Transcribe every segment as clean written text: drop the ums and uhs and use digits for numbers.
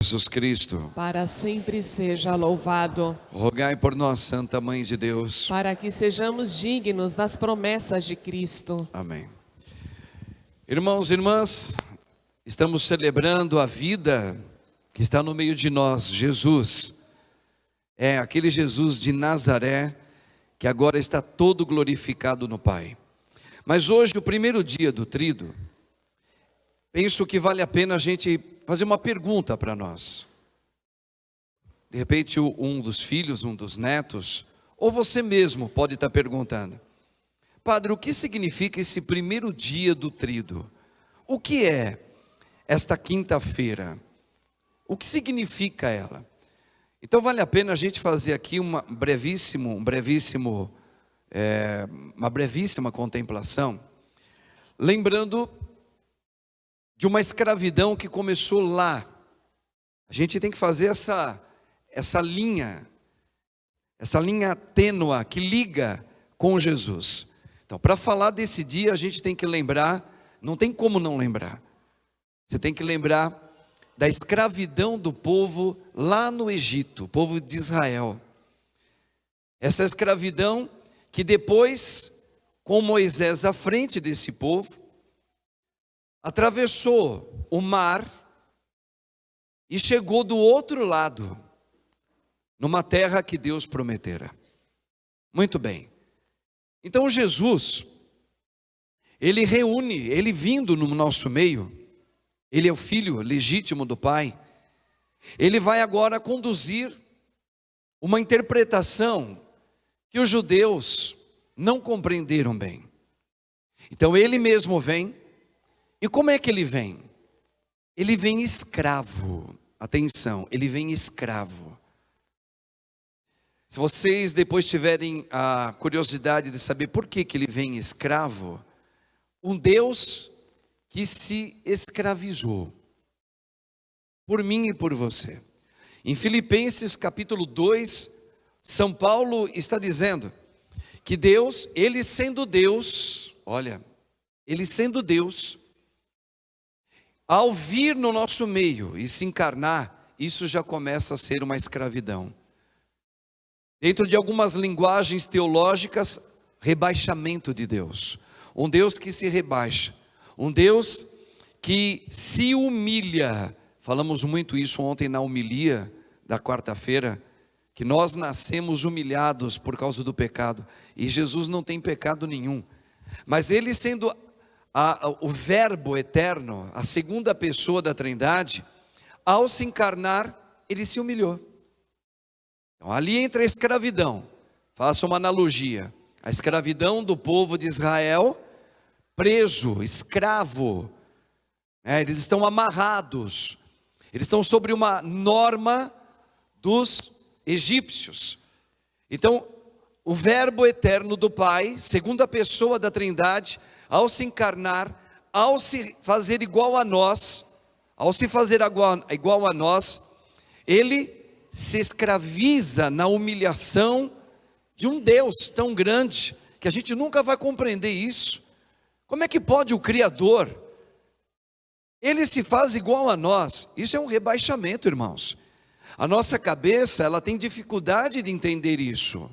Jesus Cristo, para sempre seja louvado. rogai por nós, Santa Mãe de Deus, Para que sejamos dignos das promessas de Cristo. amém. Irmãos e irmãs, estamos celebrando a vida que está no meio de nós, Jesus. É aquele Jesus de Nazaré, que agora está todo glorificado no Pai. Mas hoje, o primeiro dia do Tríduo, penso que vale a pena a gente fazer uma pergunta para nós. De repente um dos filhos, um dos netos, ou você mesmo pode estar perguntando: Padre, o que significa esse primeiro dia do Tríduo? O que é esta quinta-feira? O que significa ela? Então vale a pena a gente fazer aqui uma brevíssima contemplação, lembrando de uma escravidão que começou lá. A gente tem que fazer essa linha tênua que liga com Jesus. Então, para falar desse dia, a gente tem que lembrar, não tem como não lembrar. Você tem que lembrar da escravidão do povo lá no Egito, o povo de Israel. Essa escravidão que depois, com Moisés à frente desse povo, atravessou o mar e chegou do outro lado, numa terra que Deus prometera. Muito bem. Então Jesus, ele vindo no nosso meio, ele é o filho legítimo do Pai, ele vai agora conduzir uma interpretação que os judeus não compreenderam bem. Então ele mesmo vem. E como é que ele vem? Ele vem escravo. Atenção, ele vem escravo. Se vocês depois tiverem a curiosidade de saber por que ele vem escravo, um Deus que se escravizou por mim e por você. Em Filipenses capítulo 2, São Paulo está dizendo que Deus, ele sendo Deus, ao vir no nosso meio e se encarnar, isso já começa a ser uma escravidão. Dentro de algumas linguagens teológicas, rebaixamento de Deus. Um Deus que se rebaixa. Um Deus que se humilha. Falamos muito isso ontem na homilia da quarta-feira, que nós nascemos humilhados por causa do pecado. E Jesus não tem pecado nenhum. Mas ele sendo o verbo eterno, a segunda pessoa da Trindade, ao se encarnar, ele se humilhou. Então ali entra a escravidão. Faça uma analogia. A escravidão do povo de Israel, preso, escravo. Eles estão amarrados. Eles estão sobre uma norma dos egípcios. Então, o verbo eterno do Pai, segunda pessoa da Trindade, ao se encarnar, ao se fazer igual a nós, ele se escraviza na humilhação de um Deus tão grande, que a gente nunca vai compreender isso. Como é que pode o Criador, ele se faz igual a nós? Isso é um rebaixamento, irmãos. A nossa cabeça, ela tem dificuldade de entender isso,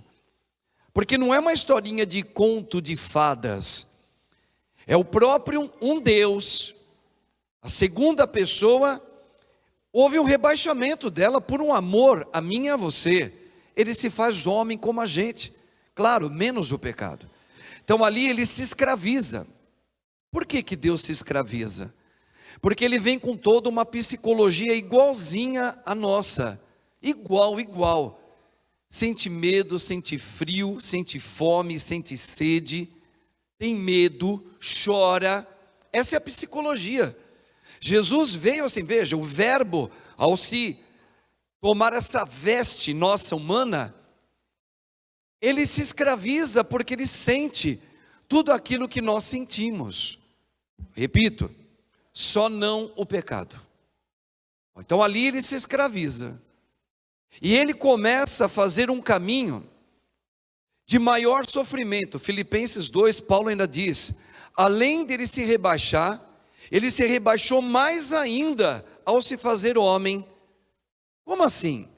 porque não é uma historinha de conto de fadas. É o próprio um Deus, a segunda pessoa, houve um rebaixamento dela por um amor a mim e a você. Ele se faz homem como a gente, claro, menos o pecado. Então ali ele se escraviza. Por que Deus se escraviza? Porque ele vem com toda uma psicologia igualzinha à nossa, igual. Sente medo, sente frio, sente fome, sente sede, tem medo, chora. Essa é a psicologia. Jesus veio assim, veja, o verbo, ao se tomar essa veste nossa humana, ele se escraviza porque ele sente tudo aquilo que nós sentimos. Repito, só não o pecado. Então ali ele se escraviza. E ele começa a fazer um caminho de maior sofrimento. Filipenses 2, Paulo ainda diz: além dele se rebaixar, ele se rebaixou mais ainda ao se fazer homem, Como assim?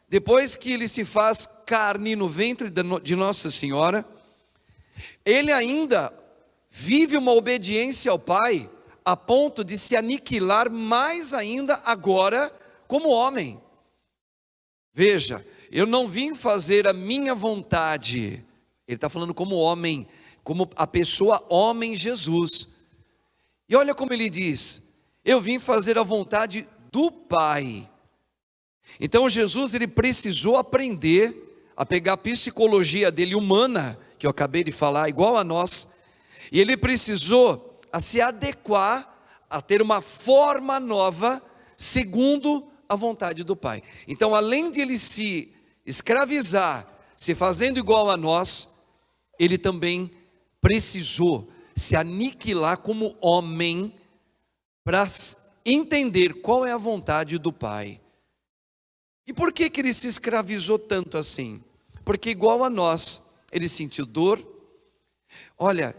Depois que ele se faz carne no ventre de Nossa Senhora, ele ainda vive uma obediência ao Pai, a ponto de se aniquilar mais ainda agora como homem. Veja, eu não vim fazer a minha vontade. Ele está falando como homem, como a pessoa homem Jesus. E olha como ele diz: eu vim fazer a vontade do Pai. Então Jesus, ele precisou aprender a pegar a psicologia dele humana, que eu acabei de falar, igual a nós, e ele precisou a se adequar a ter uma forma nova, segundo a vontade do Pai. Então, além de ele se escravizar, se fazendo igual a nós, ele também precisou se aniquilar como homem, para entender qual é a vontade do Pai. E por que ele se escravizou tanto assim? Porque igual a nós, ele sentiu dor. Olha,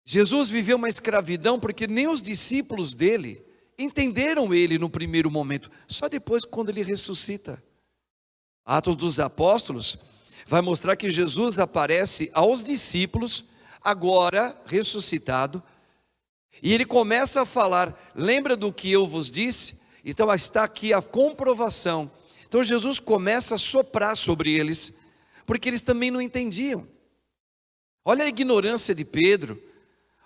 Jesus viveu uma escravidão porque nem os discípulos dele entenderam ele no primeiro momento, só depois quando ele ressuscita. Atos dos Apóstolos vai mostrar que Jesus aparece aos discípulos, agora ressuscitado, e ele começa a falar: lembra do que eu vos disse? Então está aqui a comprovação. Então Jesus começa a soprar sobre eles, porque eles também não entendiam. Olha a ignorância de Pedro,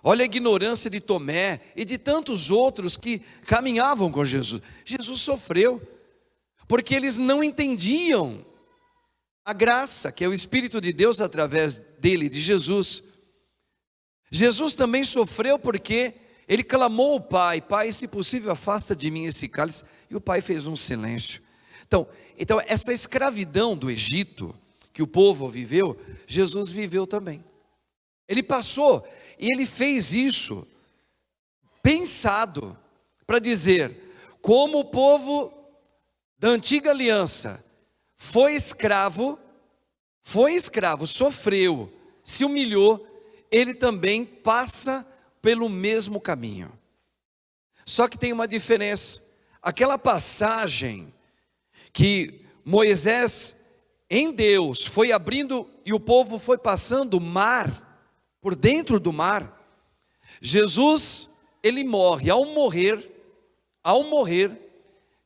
olha a ignorância de Tomé e de tantos outros que caminhavam com Jesus. Jesus sofreu, porque eles não entendiam a graça, que é o Espírito de Deus através dele, de Jesus. Jesus também sofreu porque ele clamou ao Pai: Pai, se possível, afasta de mim esse cálice. E o Pai fez um silêncio. Então essa escravidão do Egito, que o povo viveu, Jesus viveu também. Ele passou, e ele fez isso pensado, para dizer: como o povo da antiga aliança foi escravo, sofreu, se humilhou, ele também passa pelo mesmo caminho. Só que tem uma diferença. Aquela passagem que Moisés em Deus foi abrindo e o povo foi passando o mar, por dentro do mar, Jesus, ele morre. Ao morrer,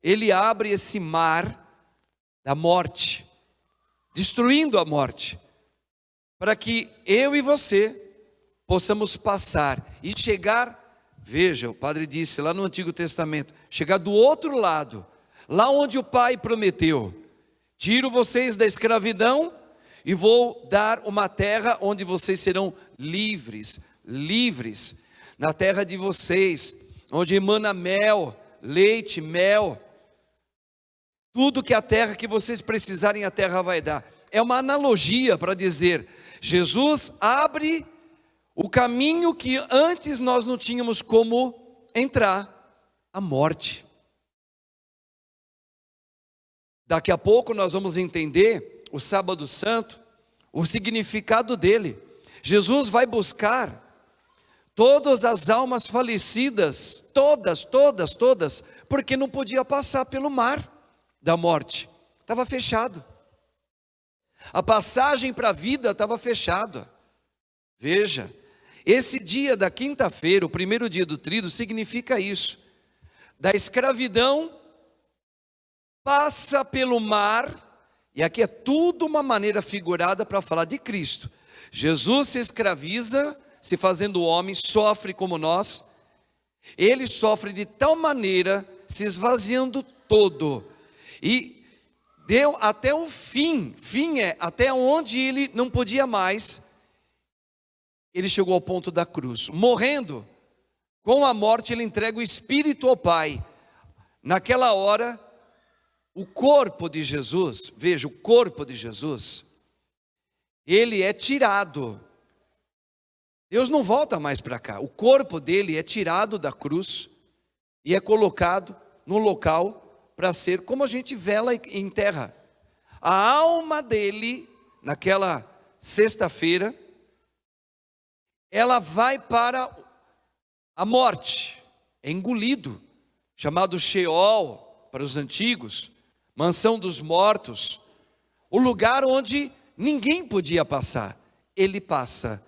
ele abre esse mar da morte, destruindo a morte, para que eu e você possamos passar e chegar. Veja, o padre disse lá no Antigo Testamento, chegar do outro lado, lá onde o Pai prometeu: tiro vocês da escravidão e vou dar uma terra onde vocês serão livres, na terra de vocês, onde emana mel, leite, mel, tudo que a terra que vocês precisarem, a terra vai dar. É uma analogia para dizer: Jesus abre o caminho que antes nós não tínhamos como entrar, a morte. Daqui a pouco nós vamos entender o Sábado Santo, o significado dele. Jesus vai buscar todas as almas falecidas, todas, porque não podia passar pelo mar da morte, estava fechado. A passagem para a vida estava fechada. Veja, esse dia da quinta-feira, o primeiro dia do tríduo, significa isso: da escravidão, passa pelo mar, e aqui é tudo uma maneira figurada para falar de Cristo. Jesus se escraviza, se fazendo homem, sofre como nós. Ele sofre de tal maneira, se esvaziando todo, e deu até o fim é até onde ele não podia mais. Ele chegou ao ponto da cruz, morrendo. Com a morte ele entrega o Espírito ao Pai. Naquela hora, o corpo de Jesus, veja, o corpo de Jesus, ele é tirado. Deus não volta mais para cá. O corpo dele é tirado da cruz e é colocado no local para ser, como a gente vela e enterra. A alma dele, naquela sexta-feira, ela vai para a morte, é engolido, chamado Sheol, para os antigos, mansão dos mortos, o lugar onde ninguém podia passar, ele passa.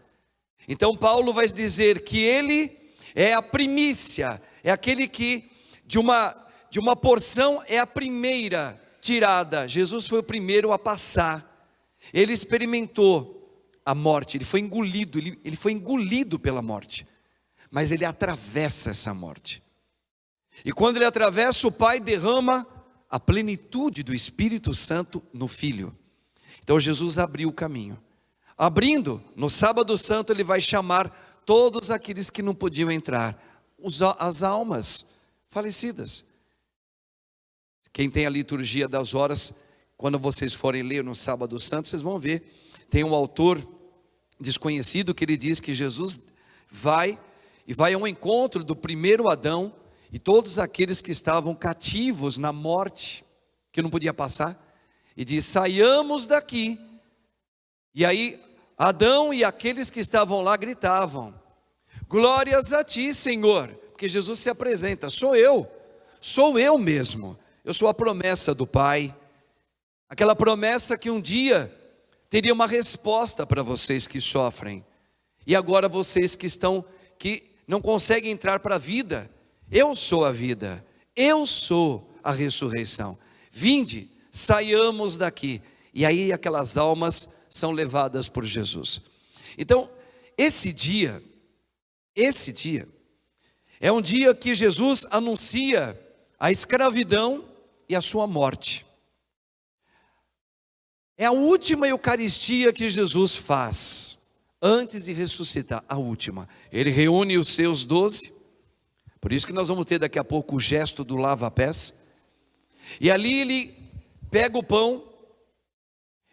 Então Paulo vai dizer que ele é a primícia, é aquele que de uma porção é a primeira tirada. Jesus foi o primeiro a passar. Ele experimentou a morte, ele foi engolido pela morte. Mas ele atravessa essa morte. E quando ele atravessa, o Pai derrama a plenitude do Espírito Santo no Filho. Então Jesus abriu o caminho. Abrindo, no sábado santo ele vai chamar todos aqueles que não podiam entrar, as almas falecidas. Quem tem a liturgia das horas, quando vocês forem ler no sábado santo, vocês vão ver, tem um autor desconhecido que ele diz que Jesus vai ao encontro do primeiro Adão e todos aqueles que estavam cativos na morte, que não podia passar, e diz: saiamos daqui. E aí Adão e aqueles que estavam lá gritavam: glórias a ti, Senhor, porque Jesus se apresenta: sou eu mesmo, eu sou a promessa do Pai, aquela promessa que um dia teria uma resposta para vocês que sofrem, e agora vocês que não conseguem entrar para a vida, eu sou a vida, eu sou a ressurreição, vinde, saiamos daqui. E aí aquelas almas são levadas por Jesus. Então, esse dia é um dia que Jesus anuncia a escravidão e a sua morte. É a última Eucaristia que Jesus faz, antes de ressuscitar, a última. Ele reúne os seus 12, por isso que nós vamos ter daqui a pouco o gesto do lava-pés. E ali ele pega o pão,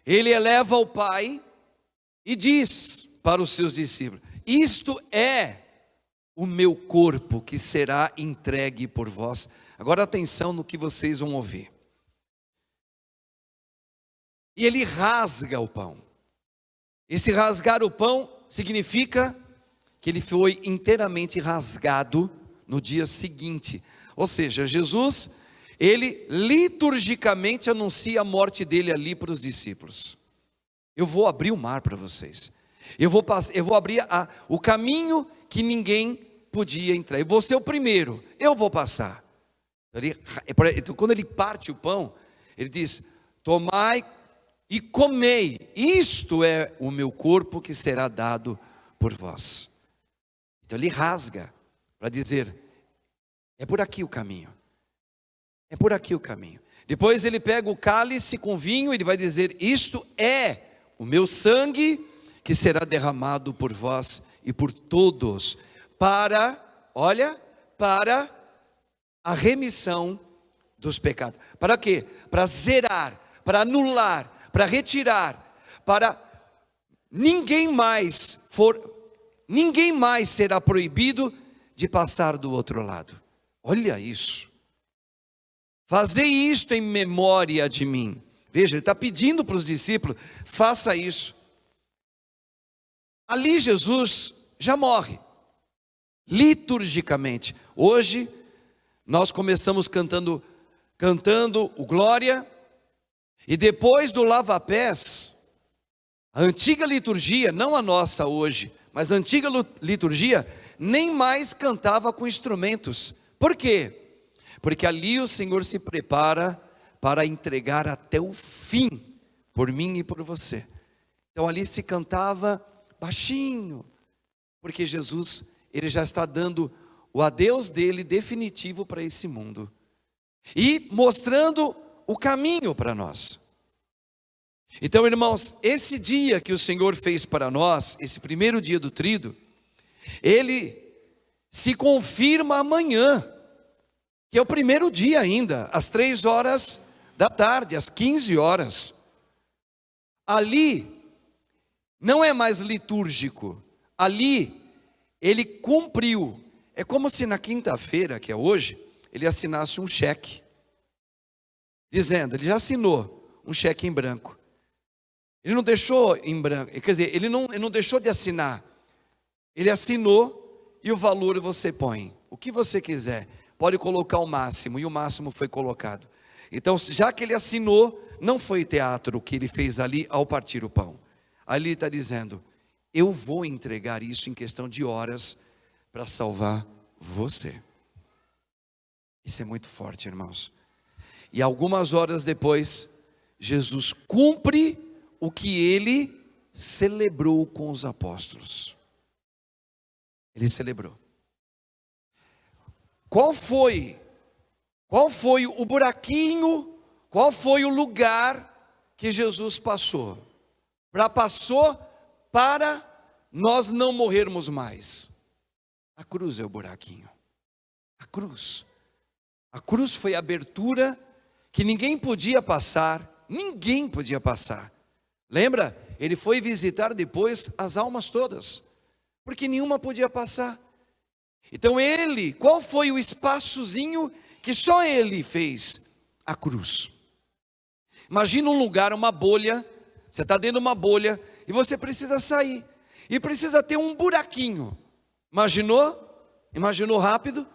ele eleva ao Pai e diz para os seus discípulos: isto é o meu corpo que será entregue por vós. Agora atenção no que vocês vão ouvir. E ele rasga o pão. Esse rasgar o pão significa que ele foi inteiramente rasgado no dia seguinte. Ou seja, Jesus, ele liturgicamente anuncia a morte dele ali para os discípulos. Eu vou abrir o mar para vocês. Eu vou abrir o caminho que ninguém podia entrar. Eu vou ser o primeiro, eu vou passar. Então, quando ele parte o pão, ele diz: tomai e comei, isto é o meu corpo que será dado por vós. Então ele rasga para dizer: é por aqui o caminho, é por aqui o caminho. Depois ele pega o cálice com vinho, ele vai dizer: isto é o meu sangue que será derramado por vós e por todos, para a remissão dos pecados. Para quê? Para zerar, para anular, para retirar, para ninguém mais será proibido de passar do outro lado. Olha isso. Fazei isto em memória de mim. Veja, ele está pedindo para os discípulos: faça isso. Ali Jesus já morre, liturgicamente. Hoje nós começamos cantando o Glória, e depois do lava-pés, a antiga liturgia, não a nossa hoje, mas a antiga liturgia, nem mais cantava com instrumentos. Por quê? Porque ali o Senhor se prepara para entregar até o fim, por mim e por você. Então ali se cantava baixinho, porque Jesus, ele já está dando o adeus dele definitivo para esse mundo, e mostrando o caminho para nós. Então, irmãos, esse dia que o Senhor fez para nós, esse primeiro dia do tríduo, ele se confirma amanhã, que é o primeiro dia ainda, às 3h da tarde, às 15 horas. Ali não é mais litúrgico, ali ele cumpriu. É como se na quinta-feira, que é hoje, ele assinasse um cheque, dizendo, ele já assinou um cheque em branco. Ele não deixou em branco, quer dizer, ele não deixou de assinar. Ele assinou e o valor você põe, o que você quiser. pode colocar o máximo, e o máximo foi colocado. Então, já que ele assinou, não foi teatro o que ele fez ali ao partir o pão. Ali ele está dizendo, eu vou entregar isso em questão de horas para salvar você. Isso é muito forte, irmãos. E algumas horas depois, Jesus cumpre o que ele celebrou com os apóstolos. Ele celebrou. Qual foi o buraquinho, qual foi o lugar que Jesus passou? Passou para nós não morrermos mais. A cruz é o buraquinho. A cruz. A cruz foi a abertura que ninguém podia passar. Ninguém podia passar. Lembra? Ele foi visitar depois as almas todas, porque nenhuma podia passar. Então qual foi o espaçozinho que só ele fez? A cruz. Imagina um lugar, uma bolha, você está dentro de uma bolha e você precisa sair, e precisa ter um buraquinho. Imaginou? Imaginou rápido?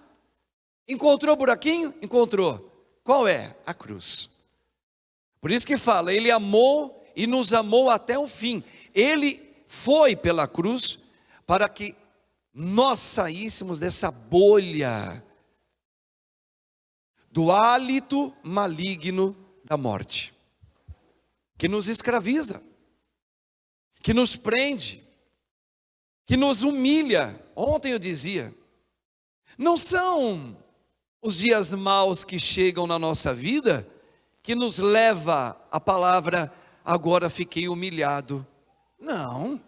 Encontrou o buraquinho? Encontrou. Qual é? A cruz. Por isso que fala, ele amou e nos amou até o fim. Ele foi pela cruz para que nós saíssemos dessa bolha do hálito maligno da morte, que nos escraviza, que nos prende, que nos humilha. Ontem eu dizia, não são os dias maus que chegam na nossa vida que nos leva a palavra, agora fiquei humilhado. Não,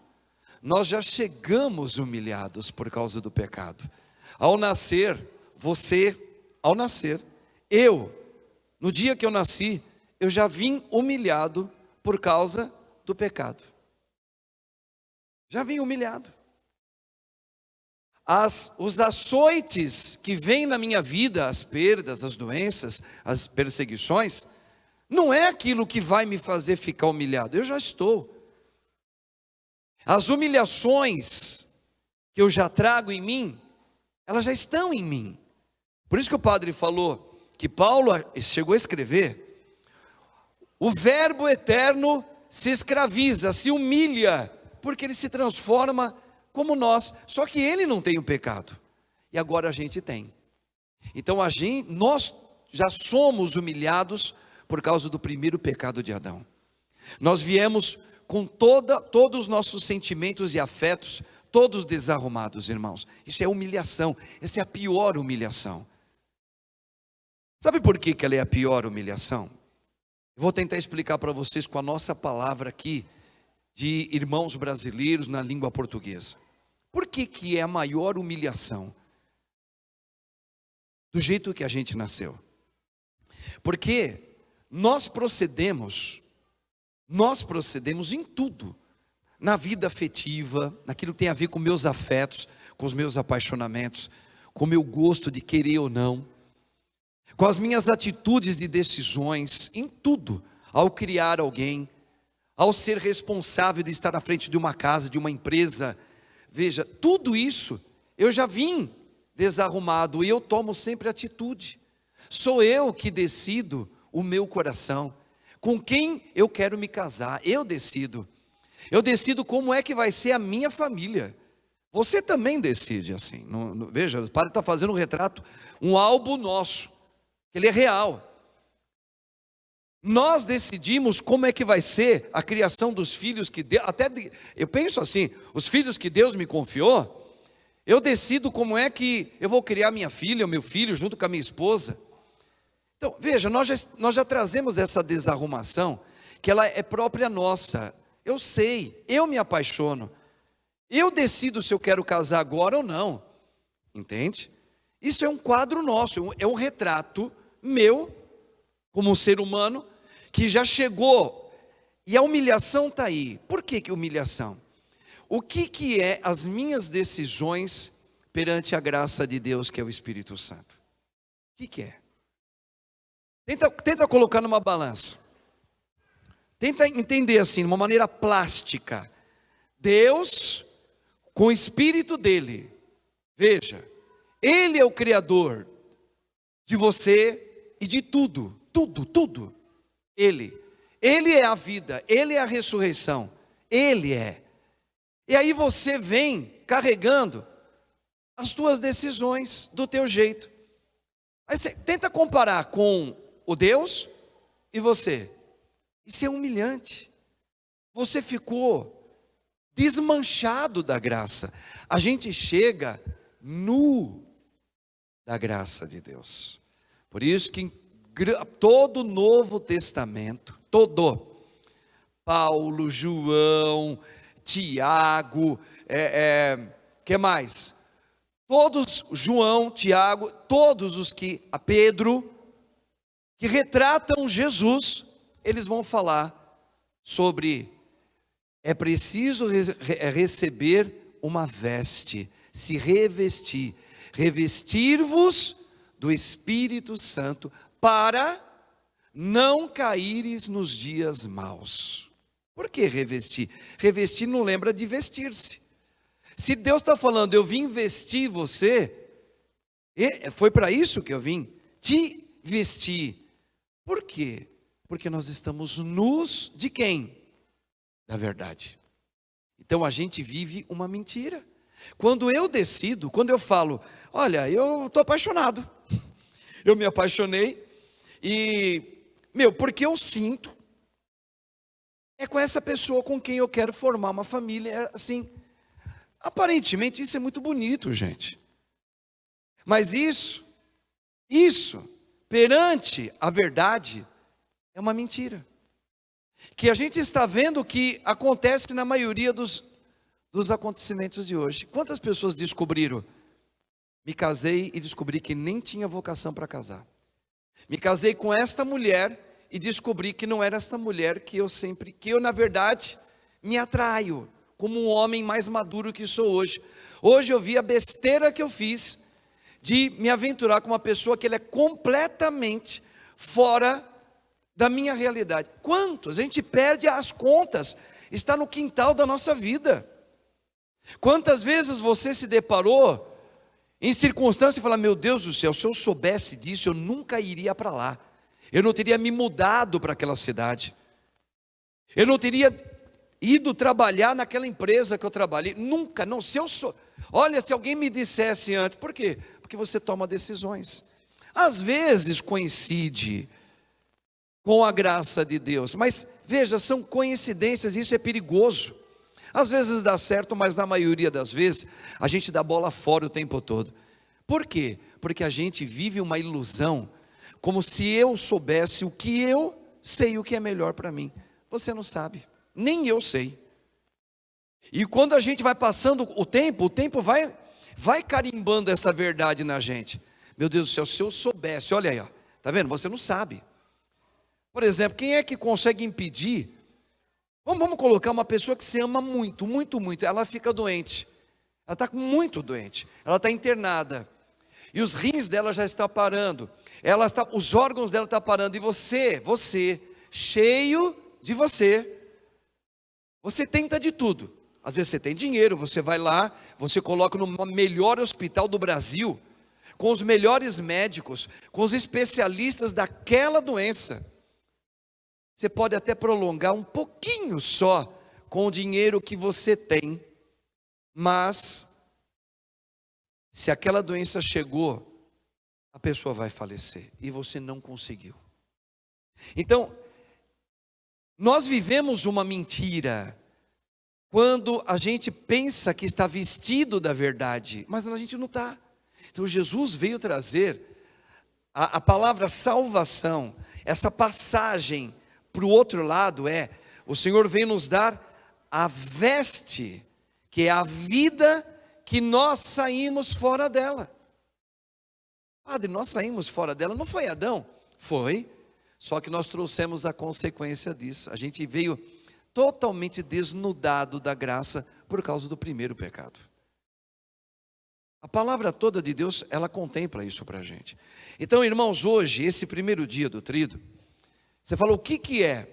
nós já chegamos humilhados por causa do pecado. Ao nascer, no dia que eu nasci, eu já vim humilhado por causa do pecado. Já vim humilhado. Os açoites que vêm na minha vida, as perdas, as doenças, as perseguições, não é aquilo que vai me fazer ficar humilhado, eu já estou. As humilhações que eu já trago em mim, elas já estão em mim. Por isso que o padre falou, que Paulo chegou a escrever, o verbo eterno se escraviza, se humilha, porque ele se transforma como nós, só que ele não tem o pecado, e agora a gente tem. Então nós já somos humilhados por causa do primeiro pecado de Adão. Nós viemos com todos os nossos sentimentos e afetos, todos desarrumados, irmãos. Isso é humilhação, essa é a pior humilhação. Sabe por que ela é a pior humilhação? Eu vou tentar explicar para vocês com a nossa palavra aqui, de irmãos brasileiros na língua portuguesa. Por que é a maior humilhação? Do jeito que a gente nasceu. Porque nós procedemos em tudo, na vida afetiva, naquilo que tem a ver com meus afetos, com os meus apaixonamentos, com o meu gosto de querer ou não, com as minhas atitudes de decisões, em tudo, ao criar alguém, ao ser responsável de estar à frente de uma casa, de uma empresa. Veja, tudo isso eu já vim desarrumado e eu tomo sempre atitude. Sou eu que decido o meu coração, com quem eu quero me casar, eu decido como é que vai ser a minha família. Você também decide assim. Veja, o padre está fazendo um retrato, um álbum nosso, ele é real. Nós decidimos como é que vai ser a criação dos filhos que Deus, eu penso assim, os filhos que Deus me confiou, eu decido como é que eu vou criar minha filha, o meu filho, junto com a minha esposa. Então, veja, nós já trazemos essa desarrumação, que ela é própria nossa. Eu sei, eu me apaixono, eu decido se eu quero casar agora ou não, entende? Isso é um quadro nosso, é um retrato meu, como um ser humano, que já chegou, e a humilhação está aí. Por que humilhação? O que é as minhas decisões perante a graça de Deus, que é o Espírito Santo? O que é? Tenta colocar numa balança, tenta entender assim, de uma maneira plástica, Deus, com o Espírito dele, veja, Ele é o Criador de você e de tudo, tudo. Ele é a vida, Ele é a ressurreição, Ele é. E aí você vem carregando as tuas decisões do teu jeito. Aí você tenta comparar com o Deus e você. Isso é humilhante. Você ficou desmanchado da graça. A gente chega nu da graça de Deus. Por isso que em todo o Novo Testamento, todo, Paulo, João, Tiago, que mais? Todos, João, Tiago, todos os que, a Pedro, que retratam Jesus, eles vão falar sobre, é preciso receber uma veste, se revestir, revestir-vos do Espírito Santo, para não caíres nos dias maus. Por que revestir? Revestir não lembra de vestir-se. Se Deus está falando, eu vim vestir você, foi para isso que eu vim, te vestir. Por quê? Porque nós estamos nus de quem? Da verdade. Então a gente vive uma mentira. Quando eu decido, quando eu falo, olha, eu estou apaixonado, eu me apaixonei, e, porque eu sinto, é com essa pessoa com quem eu quero formar uma família, assim. Aparentemente isso é muito bonito, gente. Mas isso, perante a verdade, é uma mentira. Que a gente está vendo que acontece na maioria dos acontecimentos de hoje. Quantas pessoas descobriram? Me casei e descobri que nem tinha vocação para casar. Me casei com esta mulher e descobri que não era esta mulher que eu na verdade me atraio como um homem mais maduro que sou hoje. Hoje eu vi a besteira que eu fiz de me aventurar com uma pessoa que ela é completamente fora da minha realidade. Quantos? A gente perde as contas, está no quintal da nossa vida. Quantas vezes você se deparou em circunstâncias e fala, meu Deus do céu, se eu soubesse disso, eu nunca iria para lá. Eu não teria me mudado para aquela cidade. Eu não teria ido trabalhar naquela empresa que eu trabalhei. Nunca, não. Olha, se alguém me dissesse antes, por quê? Porque você toma decisões. Às vezes coincide com a graça de Deus, mas veja, são coincidências, isso é perigoso. Às vezes dá certo, mas na maioria das vezes a gente dá bola fora o tempo todo. Por quê? Porque a gente vive uma ilusão, como se eu soubesse o que eu sei, o que é melhor para mim. Você não sabe, nem eu sei. E quando a gente vai passando o tempo vai carimbando essa verdade na gente. Meu Deus do céu, se eu soubesse, olha aí, ó, tá vendo? Você não sabe. Por exemplo, quem é que consegue impedir? Vamos colocar uma pessoa que se ama muito, ela fica doente, ela está muito doente, ela está internada, e os rins dela já estão parando, os órgãos dela estão parando, e você, cheio de você tenta de tudo. Às vezes você tem dinheiro, você vai lá, você coloca no melhor hospital do Brasil, com os melhores médicos, com os especialistas daquela doença. Você pode até prolongar um pouquinho só com o dinheiro que você tem, mas se aquela doença chegou, a pessoa vai falecer e você não conseguiu. Então, nós vivemos uma mentira quando a gente pensa que está vestido da verdade, mas a gente não está. Então Jesus veio trazer a palavra salvação, essa passagem para o outro lado o Senhor vem nos dar a veste, que é a vida que nós saímos fora dela. Padre, nós saímos fora dela, não foi Adão? Foi, só que nós trouxemos a consequência disso. A gente veio totalmente desnudado da graça por causa do primeiro pecado. A palavra toda de Deus, ela contempla isso para a gente. Então, irmãos, hoje, esse primeiro dia do Tríduo, você fala, o que é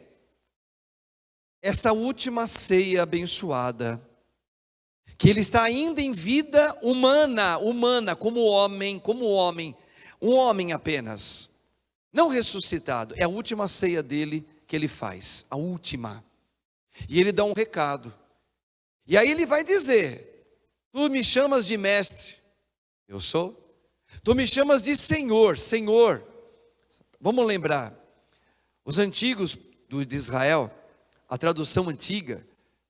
essa última ceia abençoada? Que ele está ainda em vida humana, como homem, Um homem apenas, não ressuscitado. É a última ceia dele que ele faz, a última. E ele dá um recado. E aí ele vai dizer: tu me chamas de mestre, eu sou. Tu me chamas de Senhor, Senhor. Vamos lembrar, os antigos de Israel, a tradução antiga,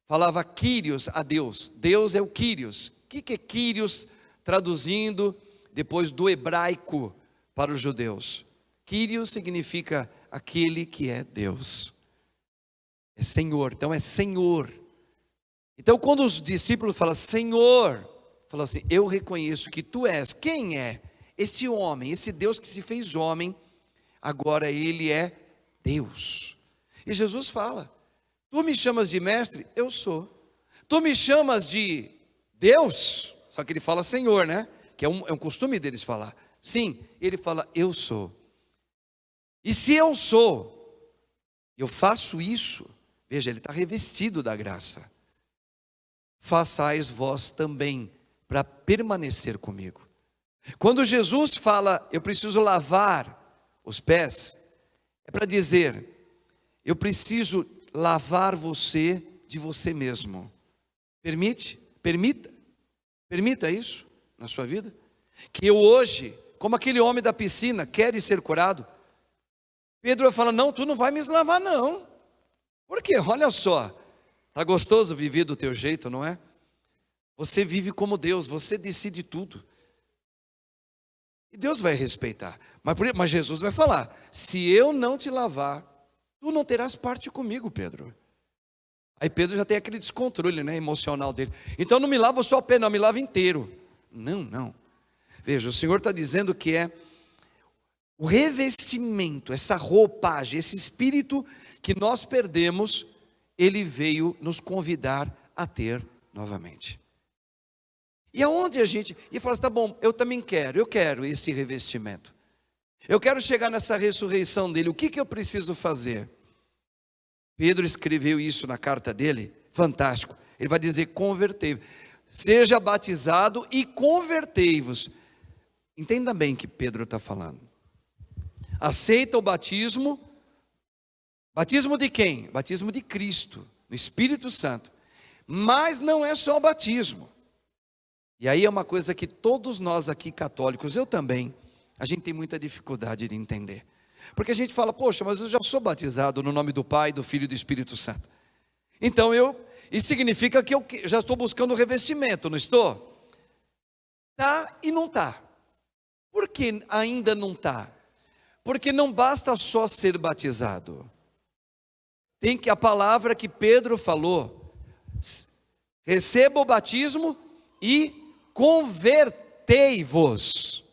falava Kyrios a Deus. Deus é o Kyrios. O que é Kyrios, traduzindo depois do hebraico para os judeus? Kyrios significa aquele que é Deus. É Senhor, então é Senhor. Então quando os discípulos falam Senhor, falam assim: eu reconheço que tu és. Quem é? Este homem, esse Deus que se fez homem, agora ele é Deus. E Jesus fala: tu me chamas de mestre? Eu sou. Tu me chamas de Deus? Só que ele fala Senhor, né? Que é um costume deles falar. Sim, ele fala: eu sou. E se eu sou, eu faço isso. Veja, ele está revestido da graça. Façais vós também, para permanecer comigo. Quando Jesus fala: eu preciso lavar os pés, é para dizer: eu preciso lavar você de você mesmo. Permita isso na sua vida. Que eu hoje, como aquele homem da piscina, quer ser curado. Pedro vai falar: não, tu não vai me lavar não. Por quê? Olha só, está gostoso viver do teu jeito, não é? Você vive como Deus, você decide tudo. E Deus vai respeitar. Mas Jesus vai falar: se eu não te lavar, tu não terás parte comigo, Pedro. Aí Pedro já tem aquele descontrole, né, emocional dele. Então não me lava só o pé, não, me lava inteiro. Não. Veja, o Senhor está dizendo que é o revestimento, essa roupagem, esse espírito que nós perdemos, ele veio nos convidar a ter novamente. E aonde a gente, e fala assim: tá bom, eu também quero, esse revestimento. Eu quero chegar nessa ressurreição dele, o que eu preciso fazer? Pedro escreveu isso na carta dele, fantástico. Ele vai dizer: convertei-vos, seja batizado e convertei-vos. Entenda bem o que Pedro está falando. Aceita o batismo. Batismo de quem? Batismo de Cristo, no Espírito Santo. Mas não é só o batismo. E aí é uma coisa que todos nós aqui católicos, eu também, a gente tem muita dificuldade de entender. Porque a gente fala: poxa, mas eu já sou batizado no nome do Pai, do Filho e do Espírito Santo. Então isso significa que eu já estou buscando o revestimento, não estou? Tá e não tá. Por que ainda não tá? Porque não basta só ser batizado. Tem que a palavra que Pedro falou: receba o batismo e convertei-vos. O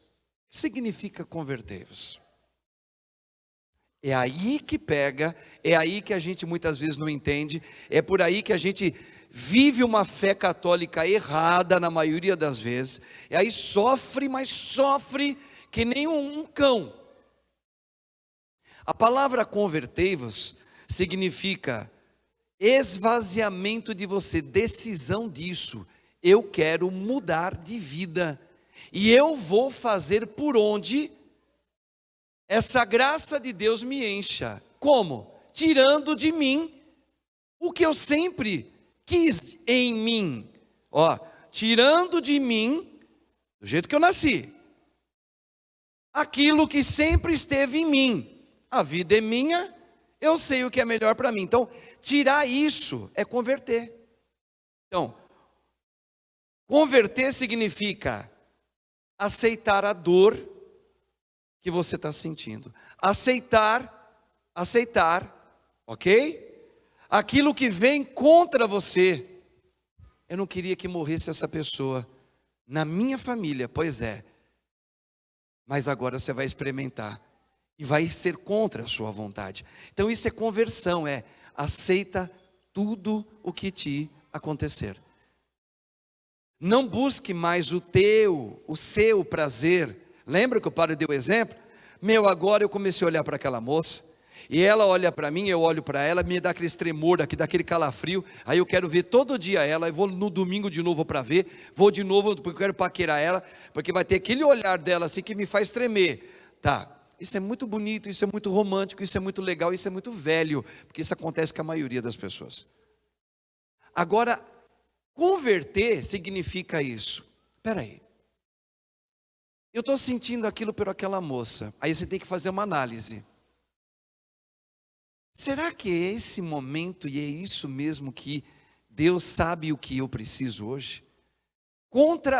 que significa convertei-vos? É aí que pega, é aí que a gente muitas vezes não entende, é por aí que a gente vive uma fé católica errada na maioria das vezes, e aí sofre, mas sofre que nem um cão. A palavra convertei-vos significa esvaziamento de você, decisão disso. Eu quero mudar de vida, e eu vou fazer por onde essa graça de Deus me encha. Como? Tirando de mim o que eu sempre quis em mim. Tirando de mim, do jeito que eu nasci, aquilo que sempre esteve em mim. A vida é minha, eu sei o que é melhor para mim. Então, tirar isso é converter. Então, converter significa aceitar a dor que você está sentindo. Aceitar, ok? Aquilo que vem contra você. Eu não queria que morresse essa pessoa na minha família, pois é. Mas agora você vai experimentar. E vai ser contra a sua vontade. Então isso é conversão, aceita tudo o que te acontecer. Não busque mais o seu prazer. Lembra que o padre deu exemplo? Agora eu comecei a olhar para aquela moça, E ela olha para mim, eu olho para ela, me dá aquele tremor aqui, daquele calafrio. Aí eu quero ver todo dia ela, eu vou no domingo de novo para ver, vou de novo porque eu quero paquerar ela, porque vai ter aquele olhar dela assim que me faz tremer. Tá, isso é muito bonito, isso é muito romântico, isso é muito legal, isso é muito velho, porque isso acontece com a maioria das pessoas. Agora, converter significa isso. Espera aí, eu estou sentindo aquilo por aquela moça, aí você tem que fazer uma análise. Será que é esse momento e é isso mesmo que Deus sabe o que eu preciso hoje?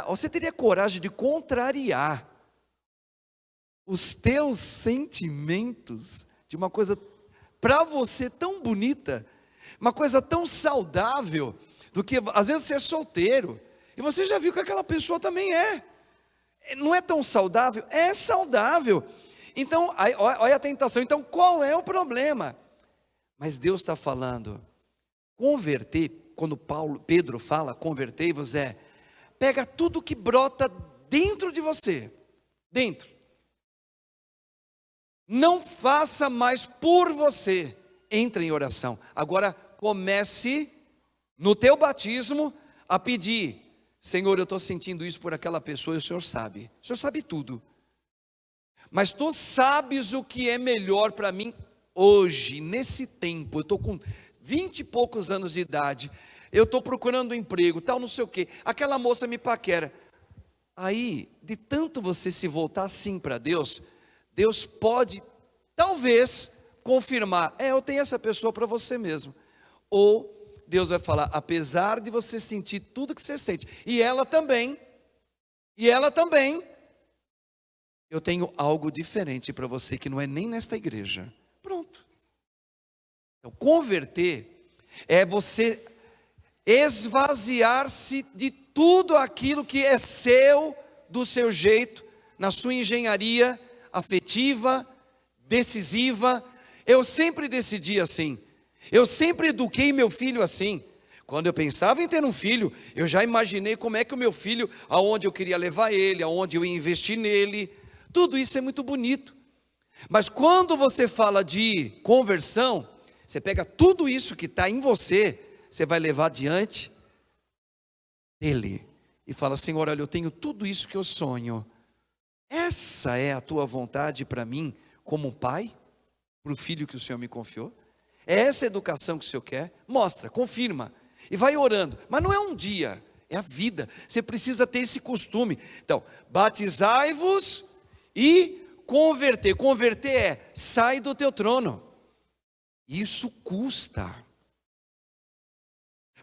Você teria coragem de contrariar os teus sentimentos de uma coisa para você tão bonita, uma coisa tão saudável, do que às vezes você é solteiro, e você já viu que aquela pessoa também não é tão saudável? É saudável. Então, olha a tentação, então qual é o problema? Mas Deus está falando, converter, quando Pedro fala, convertei-vos, pega tudo que brota dentro de você, dentro. Não faça mais por você, entre em oração. Agora comece, no teu batismo, a pedir, Senhor, eu estou sentindo isso por aquela pessoa, e o Senhor sabe tudo. Mas tu sabes o que é melhor para mim hoje, nesse tempo. Eu estou com 20 e poucos anos de idade, eu estou procurando um emprego, tal, não sei o que, aquela moça me paquera. Aí, de tanto você se voltar assim para Deus, Deus pode, talvez, confirmar, eu tenho essa pessoa para você mesmo. Ou Deus vai falar, apesar de você sentir tudo que você sente, e ela também, eu tenho algo diferente para você, que não é nem nesta igreja. Pronto. Então, converter é você esvaziar-se de tudo aquilo que é seu, do seu jeito, na sua engenharia afetiva, decisiva. Eu sempre decidi assim, eu sempre eduquei meu filho assim. Quando eu pensava em ter um filho, eu já imaginei como é que o meu filho, aonde eu queria levar ele, aonde eu ia investir nele. Tudo isso é muito bonito. Mas quando você fala de conversão, você pega tudo isso que está em você, você vai levar diante dele e fala, Senhor, olha, eu tenho tudo isso que eu sonho. Essa é a tua vontade para mim, como pai, para o filho que o Senhor me confiou? É essa educação que o Senhor quer? Mostra, confirma, e vai orando. Mas não é um dia, é a vida. Você precisa ter esse costume. Então, batizai-vos e converter. Converter sai do teu trono. Isso custa.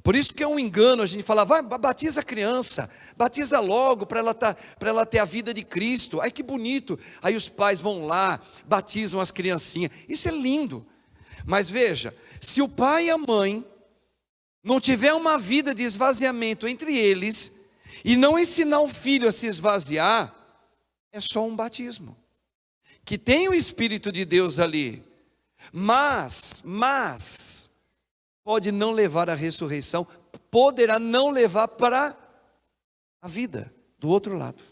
Por isso que é um engano a gente falar, vai, batiza a criança, batiza logo para ela ter a vida de Cristo. Ai que bonito. Aí os pais vão lá, batizam as criancinhas. Isso é lindo. Mas veja, se o pai e a mãe não tiver uma vida de esvaziamento entre eles, e não ensinar o filho a se esvaziar, é só um batismo, que tem o Espírito de Deus ali, mas pode não levar à ressurreição, poderá não levar para a vida do outro lado.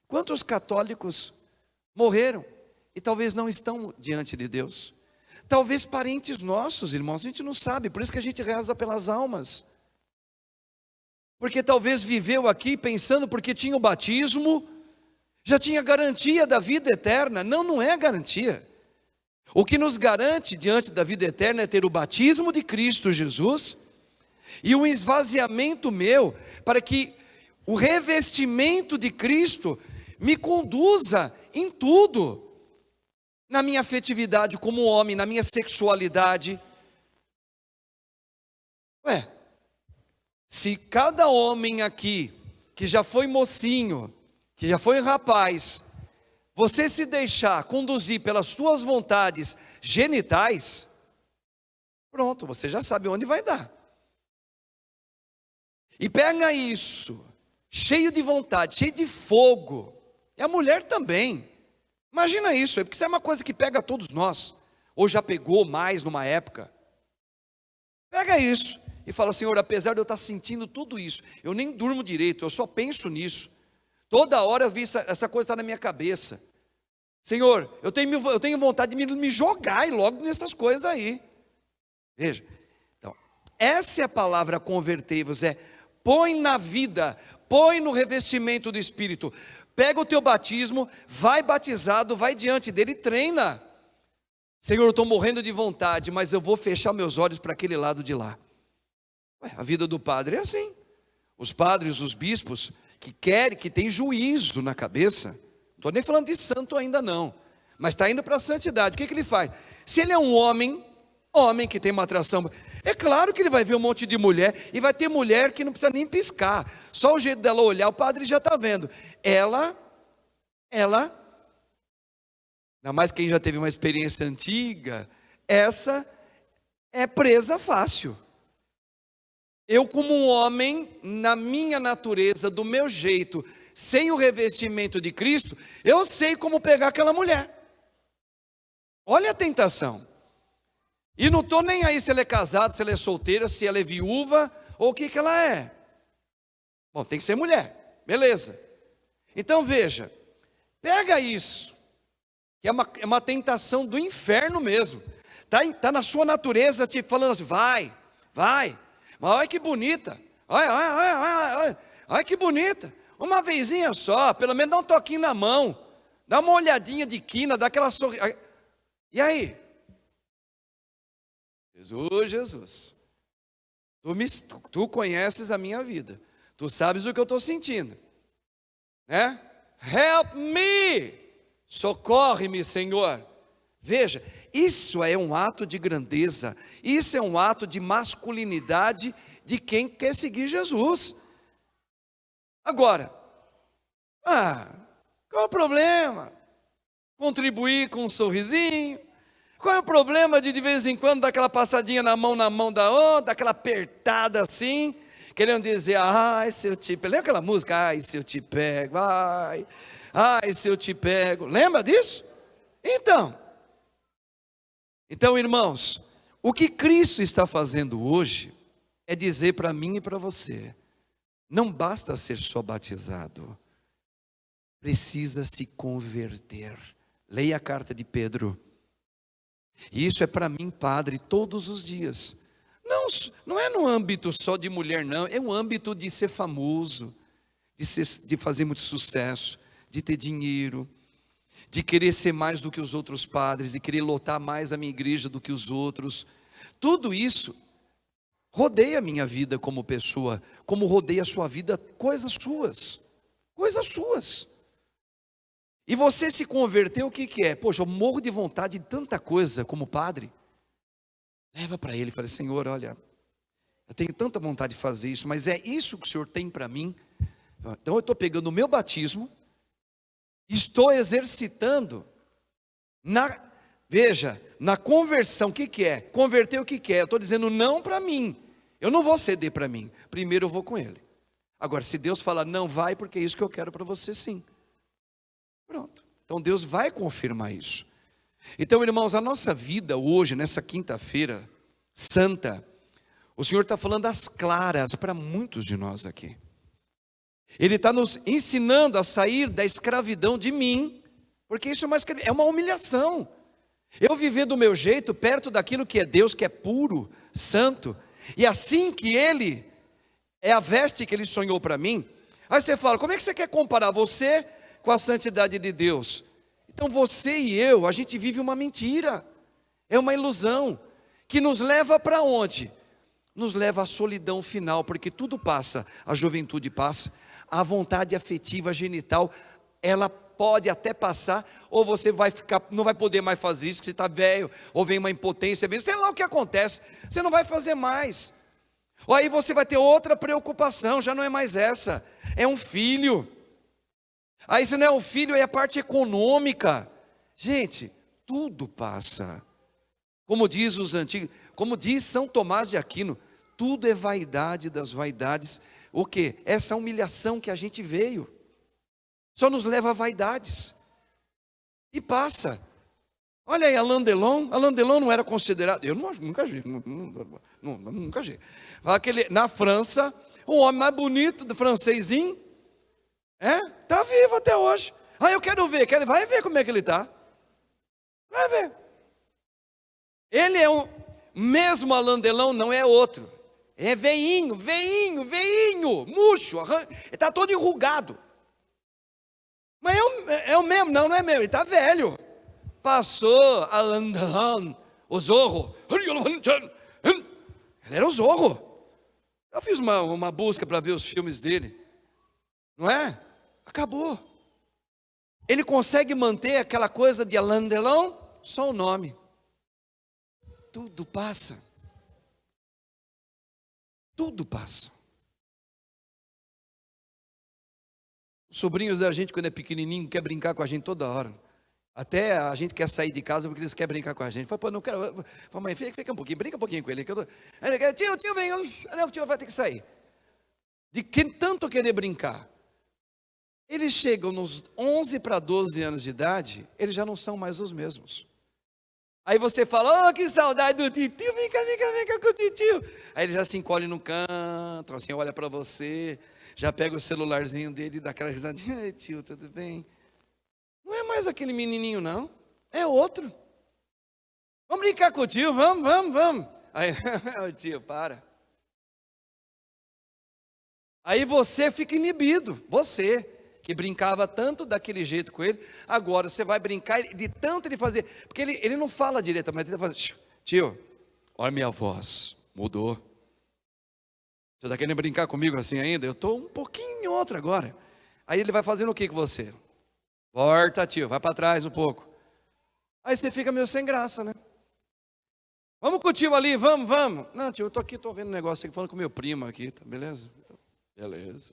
Quantos católicos morreram e talvez não estão diante de Deus? Talvez parentes nossos, irmãos, a gente não sabe, por isso que a gente reza pelas almas. Porque talvez viveu aqui pensando porque tinha o batismo, já tinha garantia da vida eterna. Não, não é garantia. O que nos garante diante da vida eterna é ter o batismo de Cristo Jesus e um esvaziamento meu, para que o revestimento de Cristo me conduza em tudo. Na minha afetividade como homem, na minha sexualidade. Se cada homem aqui, que já foi mocinho, que já foi rapaz, você se deixar conduzir pelas suas vontades genitais, pronto, você já sabe onde vai dar. E pega isso, cheio de vontade, cheio de fogo, e a mulher também. Imagina isso, porque isso é uma coisa que pega todos nós, ou já pegou mais numa época. Pega isso e fala, Senhor, apesar de eu estar sentindo tudo isso, eu nem durmo direito, eu só penso nisso. Toda hora eu vi essa coisa estar na minha cabeça. Senhor, eu tenho vontade de me jogar e logo nessas coisas aí. Veja, então, essa é a palavra convertei-vos, põe na vida, põe no revestimento do Espírito. Pega o teu batismo, vai batizado, vai diante dele e treina. Senhor, eu estou morrendo de vontade, mas eu vou fechar meus olhos para aquele lado de lá. A vida do padre é assim. Os padres, os bispos, que querem, que tem juízo na cabeça, não estou nem falando de santo ainda não, mas está indo para a santidade. O que ele faz? Se ele é um homem que tem uma atração, é claro que ele vai ver um monte de mulher, e vai ter mulher que não precisa nem piscar, só o jeito dela olhar, o padre já está vendo, ela, ainda mais quem já teve uma experiência antiga, essa é presa fácil. Eu, como um homem, na minha natureza, do meu jeito, sem o revestimento de Cristo, eu sei como pegar aquela mulher. Olha a tentação. E não estou nem aí se ela é casada, se ela é solteira, se ela é viúva, ou o que ela é. Bom, tem que ser mulher, beleza. Então veja, pega isso, que é uma tentação do inferno mesmo. Tá na sua natureza te falando assim, vai. Mas olha que bonita, olha que bonita, uma vezinha só, pelo menos dá um toquinho na mão, dá uma olhadinha de quina, dá aquela sorriso. E aí? Jesus, tu conheces a minha vida, tu sabes o que eu estou sentindo, né? Help me, socorre-me, Senhor. Veja, isso é um ato de grandeza, isso é um ato de masculinidade de quem quer seguir Jesus. Agora, qual é o problema? Contribuir com um sorrisinho? Qual é o problema de vez em quando dar aquela passadinha na mão da outra, aquela apertada assim, querendo dizer, ai se eu te pego, lembra aquela música, ai se eu te pego, ai se eu te pego, lembra disso? Então, irmãos, o que Cristo está fazendo hoje é dizer para mim e para você, não basta ser só batizado, precisa se converter. Leia a carta de Pedro. E isso é para mim, padre, todos os dias. Não é no âmbito só de mulher, não, é um âmbito de ser famoso, de fazer muito sucesso, de ter dinheiro, de querer ser mais do que os outros padres, de querer lotar mais a minha igreja do que os outros. Tudo isso rodeia a minha vida como pessoa, como rodeia a sua vida, coisas suas. E você se converteu, o que é? Poxa, eu morro de vontade de tanta coisa como padre. Leva para ele e fala, Senhor, olha, eu tenho tanta vontade de fazer isso, mas é isso que o Senhor tem para mim. Então eu estou pegando o meu batismo, estou exercitando, veja, na conversão, o que é? Converter o que é? Eu estou dizendo não para mim, eu não vou ceder para mim, primeiro eu vou com ele. Agora, se Deus falar, não vai, porque é isso que eu quero para você, sim. Pronto, então Deus vai confirmar isso. Então, irmãos, a nossa vida hoje, nessa quinta-feira santa, o Senhor está falando às claras para muitos de nós aqui. Ele está nos ensinando a sair da escravidão de mim, porque isso é uma humilhação. Eu viver do meu jeito, perto daquilo que é Deus, que é puro, santo, e assim que Ele é a veste que Ele sonhou para mim. Aí você fala, como é que você quer comparar você com a santidade de Deus? Então você e eu, a gente vive uma mentira, é uma ilusão, que nos leva para onde? Nos leva à solidão final, porque tudo passa, a juventude passa, a vontade afetiva genital, ela pode até passar, ou você vai ficar, não vai poder mais fazer isso, que você está velho, ou vem uma impotência, sei lá o que acontece, você não vai fazer mais, ou aí você vai ter outra preocupação, já não é mais essa, é um filho, aí se não é um filho, é a parte econômica, gente, tudo passa, como diz os antigos, como diz São Tomás de Aquino, tudo é vaidade das vaidades. O que? Essa humilhação que a gente veio, só nos leva a vaidades, e passa. Olha aí, Alain Delon não era considerado, eu nunca vi, nunca vi. Na França, o homem mais bonito do francesinho, está vivo até hoje. Eu quero ver, vai ver como é que ele está. Vai ver. Ele é mesmo Alain Delon, não é outro. É veinho, murcho, ele está todo enrugado. Mas é o mesmo, não é mesmo, ele está velho. Passou Alain Delon, o Zorro. Ele era o Zorro. Eu fiz uma busca para ver os filmes dele. Não é? Acabou. Ele consegue manter aquela coisa de Alain Delon, só o nome. Tudo passa. Tudo passa. Os sobrinhos da gente, quando é pequenininho, quer brincar com a gente toda hora. Até a gente quer sair de casa porque eles querem brincar com a gente. Fala, pô, não quero. Fala, mãe, fica um pouquinho, brinca um pouquinho com ele. Tio, vem. Não, o tio vai ter que sair. De tanto querer brincar. Eles chegam nos 11 para 12 anos de idade, eles já não são mais os mesmos. Aí você fala, que saudade do titio, vem cá com o titio. Aí ele já se encolhe no canto, assim, olha para você, já pega o celularzinho dele e dá aquela risadinha, ei tio, tudo bem? Não é mais aquele menininho não, é outro. Vamos brincar com o tio, vamos. Aí, o tio, para. Aí você fica inibido, você que brincava tanto daquele jeito com ele, agora você vai brincar de tanto ele fazer, porque ele não fala direto, mas ele fala, tio, olha minha voz, mudou. Você está querendo brincar comigo assim ainda? Eu estou um pouquinho outra agora. Aí ele vai fazendo o que com você? Volta, tio, vai para trás um pouco. Aí você fica meio sem graça, né? Vamos com o tio ali, vamos. Não, tio, eu estou vendo um negócio aqui, falando com meu primo aqui, tá, beleza? Beleza.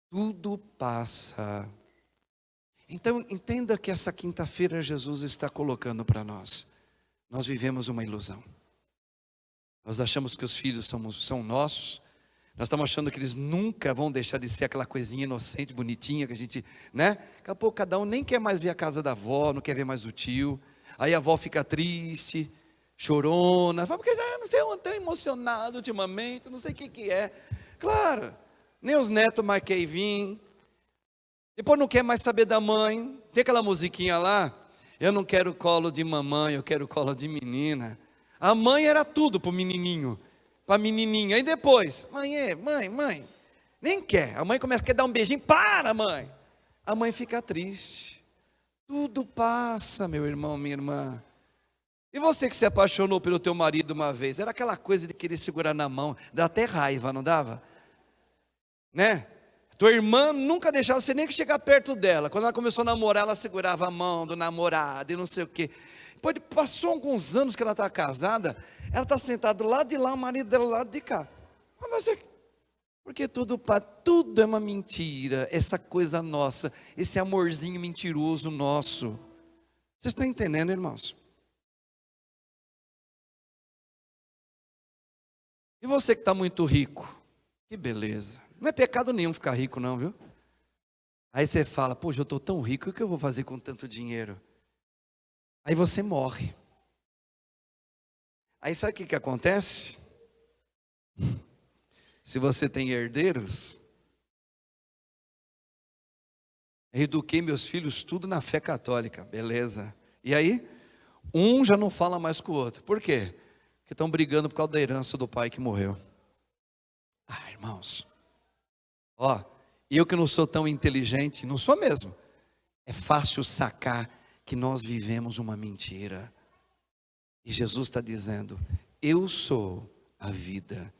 Tudo passa. Então, entenda que essa quinta-feira Jesus está colocando para nós. Nós vivemos uma ilusão. Nós achamos que os filhos são nossos. Nós estamos achando que eles nunca vão deixar de ser aquela coisinha inocente, bonitinha, que a gente, né? Daqui a pouco cada um nem quer mais ver a casa da avó, não quer ver mais o tio. Aí a avó fica triste, chorona. Fala, porque não sei, eu estou emocionado ultimamente, não sei o que é. Claro. Nem os netos mais querem vir. Depois não quer mais saber da mãe. Tem aquela musiquinha lá. Eu não quero colo de mamãe, eu quero colo de menina. A mãe era tudo para o menininho, para a menininha. Aí depois, mãe, nem quer. A mãe começa a querer dar um beijinho. Para, mãe. A mãe fica triste. Tudo passa, meu irmão, minha irmã. E você que se apaixonou pelo teu marido uma vez, era aquela coisa de querer segurar na mão. Dá até raiva, não dava? Né? Tua irmã nunca deixava você nem que chegar perto dela. Quando ela começou a namorar, ela segurava a mão do namorado e não sei o quê. Depois passou alguns anos que ela está casada, ela está sentada do lado de lá, o marido dela do lado de cá. Porque tudo é uma mentira, essa coisa nossa, esse amorzinho mentiroso nosso. Vocês estão entendendo, irmãos? E você que está muito rico, que beleza. Não é pecado nenhum ficar rico não, viu? Aí você fala, poxa, eu estou tão rico, o que eu vou fazer com tanto dinheiro? Aí você morre. Aí sabe o que acontece? Se você tem herdeiros, eu eduquei meus filhos tudo na fé católica, beleza. E aí, um já não fala mais com o outro. Por quê? Porque estão brigando por causa da herança do pai que morreu. Ah, irmãos, eu que não sou tão inteligente, não sou mesmo. É fácil sacar que nós vivemos uma mentira. E Jesus está dizendo, eu sou a vida.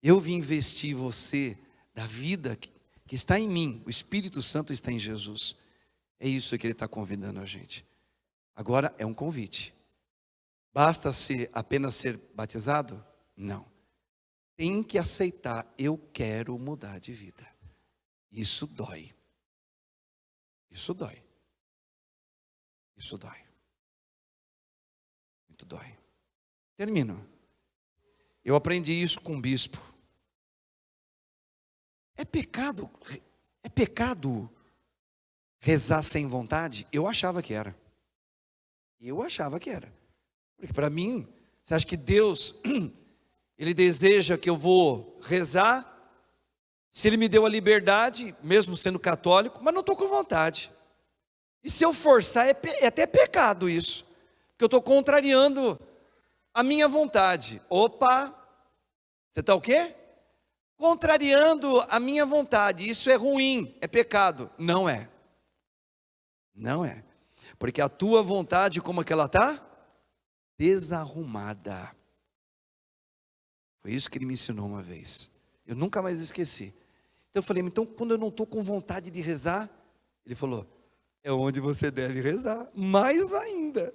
Eu vim investir em você da vida que está em mim. O Espírito Santo está em Jesus. É isso que Ele está convidando a gente. Agora é um convite. Basta apenas ser batizado? Não. Tem que aceitar, eu quero mudar de vida. Isso dói. Isso dói. Isso dói. Muito dói. Termino. Eu aprendi isso com um bispo. É pecado rezar sem vontade? Eu achava que era. Porque para mim, você acha que Deus, Ele deseja que eu vou rezar, se Ele me deu a liberdade, mesmo sendo católico, mas não estou com vontade. E se eu forçar, é até pecado isso, porque eu estou contrariando a minha vontade. Opa, você está o quê? Contrariando a minha vontade. Isso é ruim, é pecado. Não é. Não é. Porque a tua vontade, como é que ela está? Desarrumada. Foi isso que ele me ensinou uma vez. Eu nunca mais esqueci. Então eu falei, então quando eu não estou com vontade de rezar, ele falou, é onde você deve rezar, mais ainda.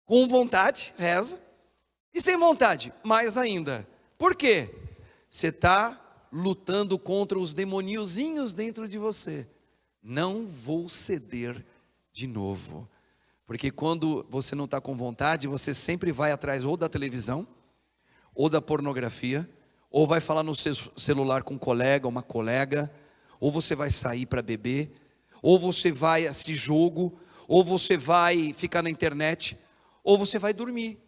Com vontade, reza. E sem vontade, mais ainda. Por quê? Você está lutando contra os demoniozinhos dentro de você. Não vou ceder de novo. Porque quando você não está com vontade, você sempre vai atrás ou da televisão, ou da pornografia, ou vai falar no seu celular com um colega, uma colega, ou você vai sair para beber, ou você vai assistir jogo, ou você vai ficar na internet, ou você vai dormir.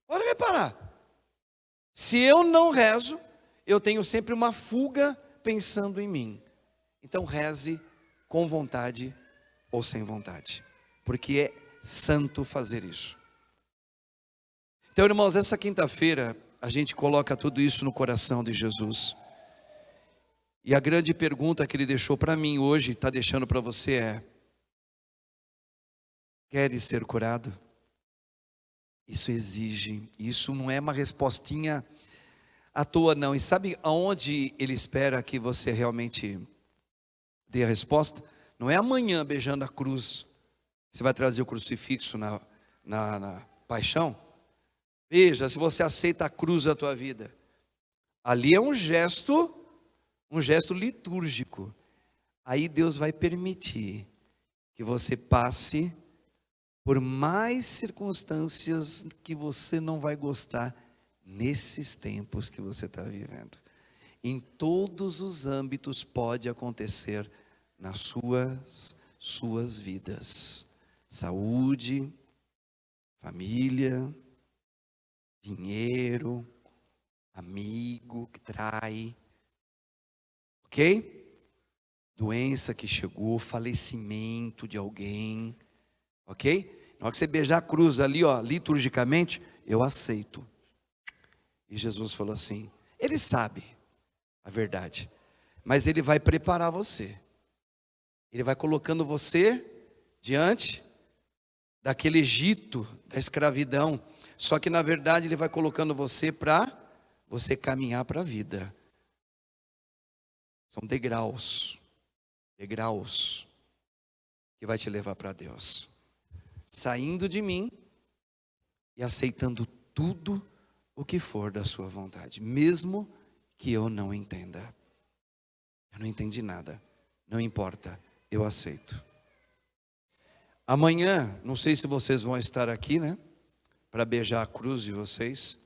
Pode reparar. Se eu não rezo, eu tenho sempre uma fuga pensando em mim. Então reze com vontade ou sem vontade, porque é santo fazer isso. Então, irmãos, essa quinta-feira a gente coloca tudo isso no coração de Jesus. E a grande pergunta que ele deixou para mim hoje, está deixando para você é: queres ser curado? Isso exige, isso não é uma respostinha à toa não. E sabe aonde ele espera que você realmente dê a resposta? Não é amanhã beijando a cruz, você vai trazer o crucifixo na paixão. Veja, se você aceita a cruz da tua vida, ali é um gesto litúrgico. Aí Deus vai permitir que você passe por mais circunstâncias que você não vai gostar nesses tempos que você está vivendo. Em todos os âmbitos pode acontecer nas suas vidas. Saúde, família, dinheiro, amigo que trai, ok? Doença que chegou, falecimento de alguém, ok? Na hora que você beijar a cruz ali, ó, liturgicamente, eu aceito. E Jesus falou assim, ele sabe a verdade, mas ele vai preparar você. Ele vai colocando você diante daquele Egito, da escravidão. Só que na verdade ele vai colocando você para você caminhar para a vida. São degraus que vai te levar para Deus. Saindo de mim e aceitando tudo o que for da sua vontade, mesmo que eu não entenda. Eu não entendi nada, não importa, eu aceito. Amanhã, não sei se vocês vão estar aqui, né? Para beijar a cruz de vocês.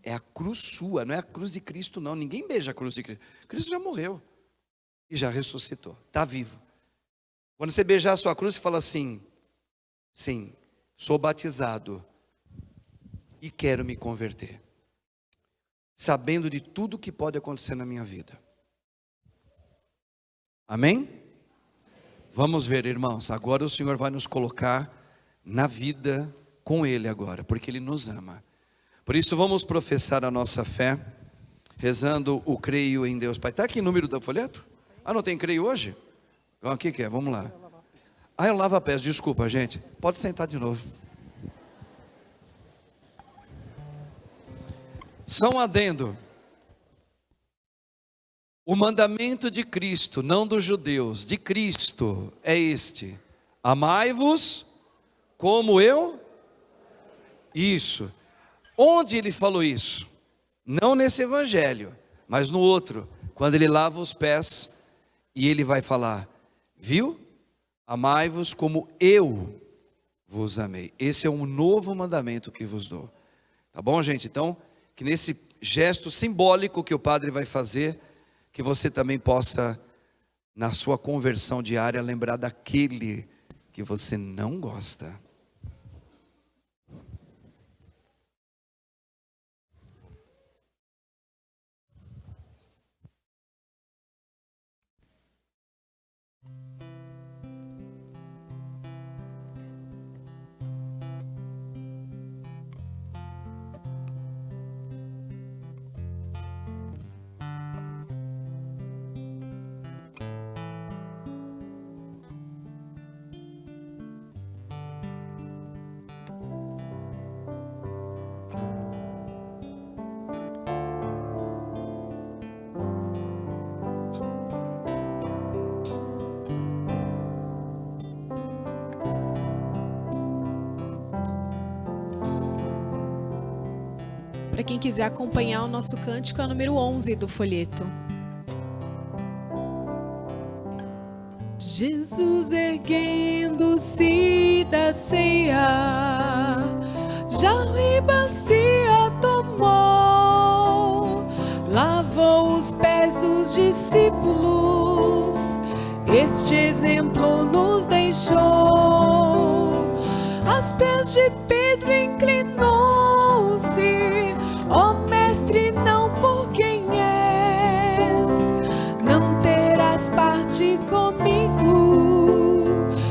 É a cruz sua, não é a cruz de Cristo não. Ninguém beija a cruz de Cristo. Cristo já morreu e já ressuscitou, está vivo. Quando você beijar a sua cruz, você fala assim: sim, sou batizado e quero me converter, sabendo de tudo que pode acontecer na minha vida. Amém? Vamos ver, irmãos, agora o Senhor vai nos colocar na vida com Ele agora, porque Ele nos ama. Por isso vamos professar a nossa fé, rezando o creio em Deus Pai. Está aqui o número do folheto? Ah, não tem creio hoje? Então, aqui que é, vamos lá. Ah, eu lavo a pés, desculpa gente, pode sentar de novo. Só um adendo. O mandamento de Cristo, não dos judeus, de Cristo é este: amai-vos como eu. Isso. Onde ele falou isso? Não nesse evangelho, mas no outro, quando ele lava os pés e ele vai falar: viu? Amai-vos como eu vos amei. Esse é um novo mandamento que vos dou. Tá bom, gente? Então, que nesse gesto simbólico que o padre vai fazer, que você também possa, na sua conversão diária, lembrar daquele que você não gosta. Para quem quiser acompanhar, o nosso cântico é o número 11 do folheto. Jesus erguendo-se da ceia, jarro e bacia tomou, lavou os pés dos discípulos, este exemplo nos deixou. Aos pés de Pedro inclinou-se, ó mestre, não por quem és, não terás parte comigo,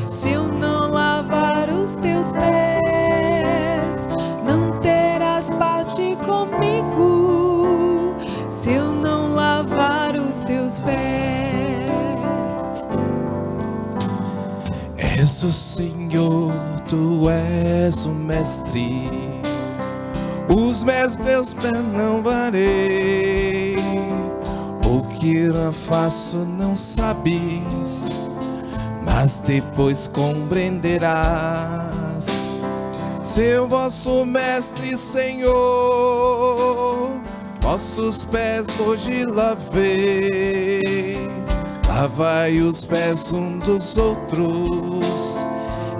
se eu não lavar os teus pés. Não terás parte comigo, se eu não lavar os teus pés. És o Senhor, tu és o mestre, os meus pés não varei, o que eu faço não sabes, mas depois compreenderás. Seu vosso mestre, Senhor, vossos pés hoje lavei, lavai os pés um dos outros,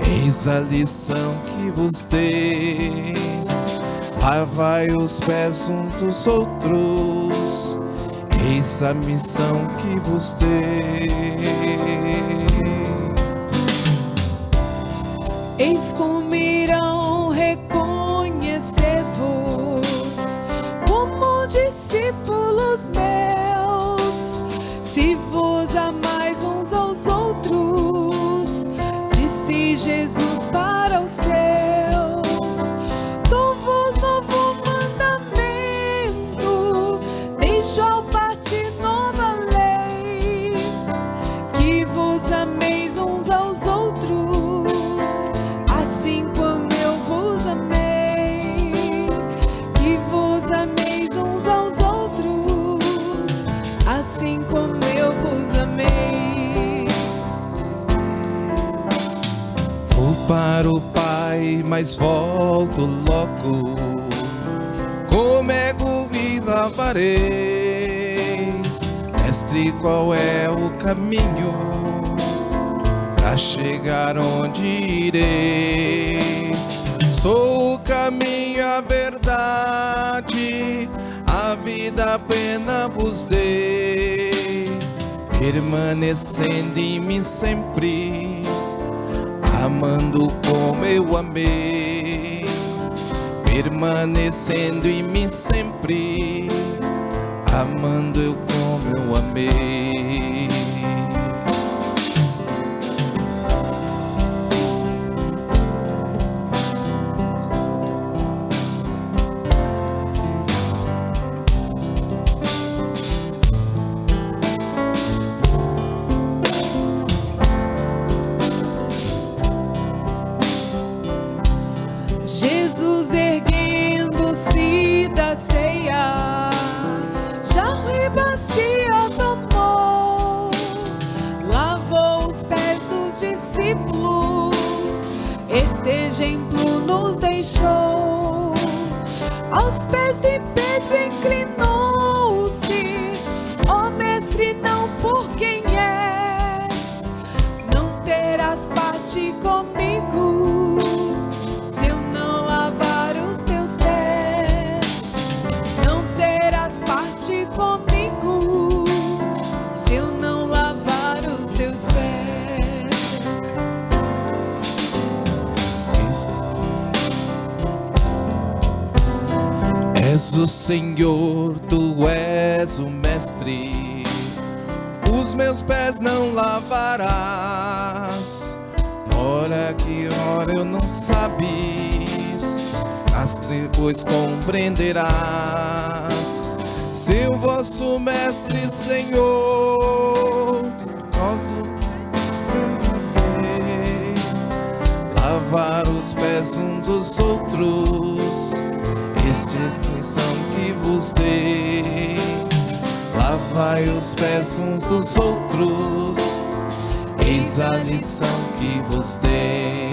eis a lição que vos deis. Lavai os pés uns dos outros, eis a missão que vos dei. Eis como irão reconhecer-vos como discípulos meus, se vos amais uns aos outros, disse Jesus para os seus. Dou-vos novo mandamento, deixo ao partir nova lei, que vos ameis uns aos outros, assim como eu vos amei, que vos ameis uns aos outros, assim como eu vos amei. Vou para o Pai, mas volto logo, comego e lavareis. Mestre, qual é o caminho para chegar onde irei? Sou o caminho, a verdade, a vida plena vos dei, permanecendo em mim sempre, amando como eu amei, permanecendo em mim sempre, amando eu como eu amei. Jesus erguendo-se da ceia, jarro e bacia tomou, lavou os pés dos discípulos, este exemplo nos deixou. Aos pés de Pedro inclinou-se, ó mestre, não por quem és, não terás parte comigo, se eu não lavar os teus pés. Não terás parte comigo, se eu não lavar os teus pés. És o Senhor, tu és o mestre, os meus pés não lavarás. Ora que ora eu não sabes, mas depois compreenderás. Seu vosso mestre, Senhor, nós lavar os pés uns dos outros, esta é a missão que vos dei. Lavai os pés uns dos outros, eis a lição que vos dei.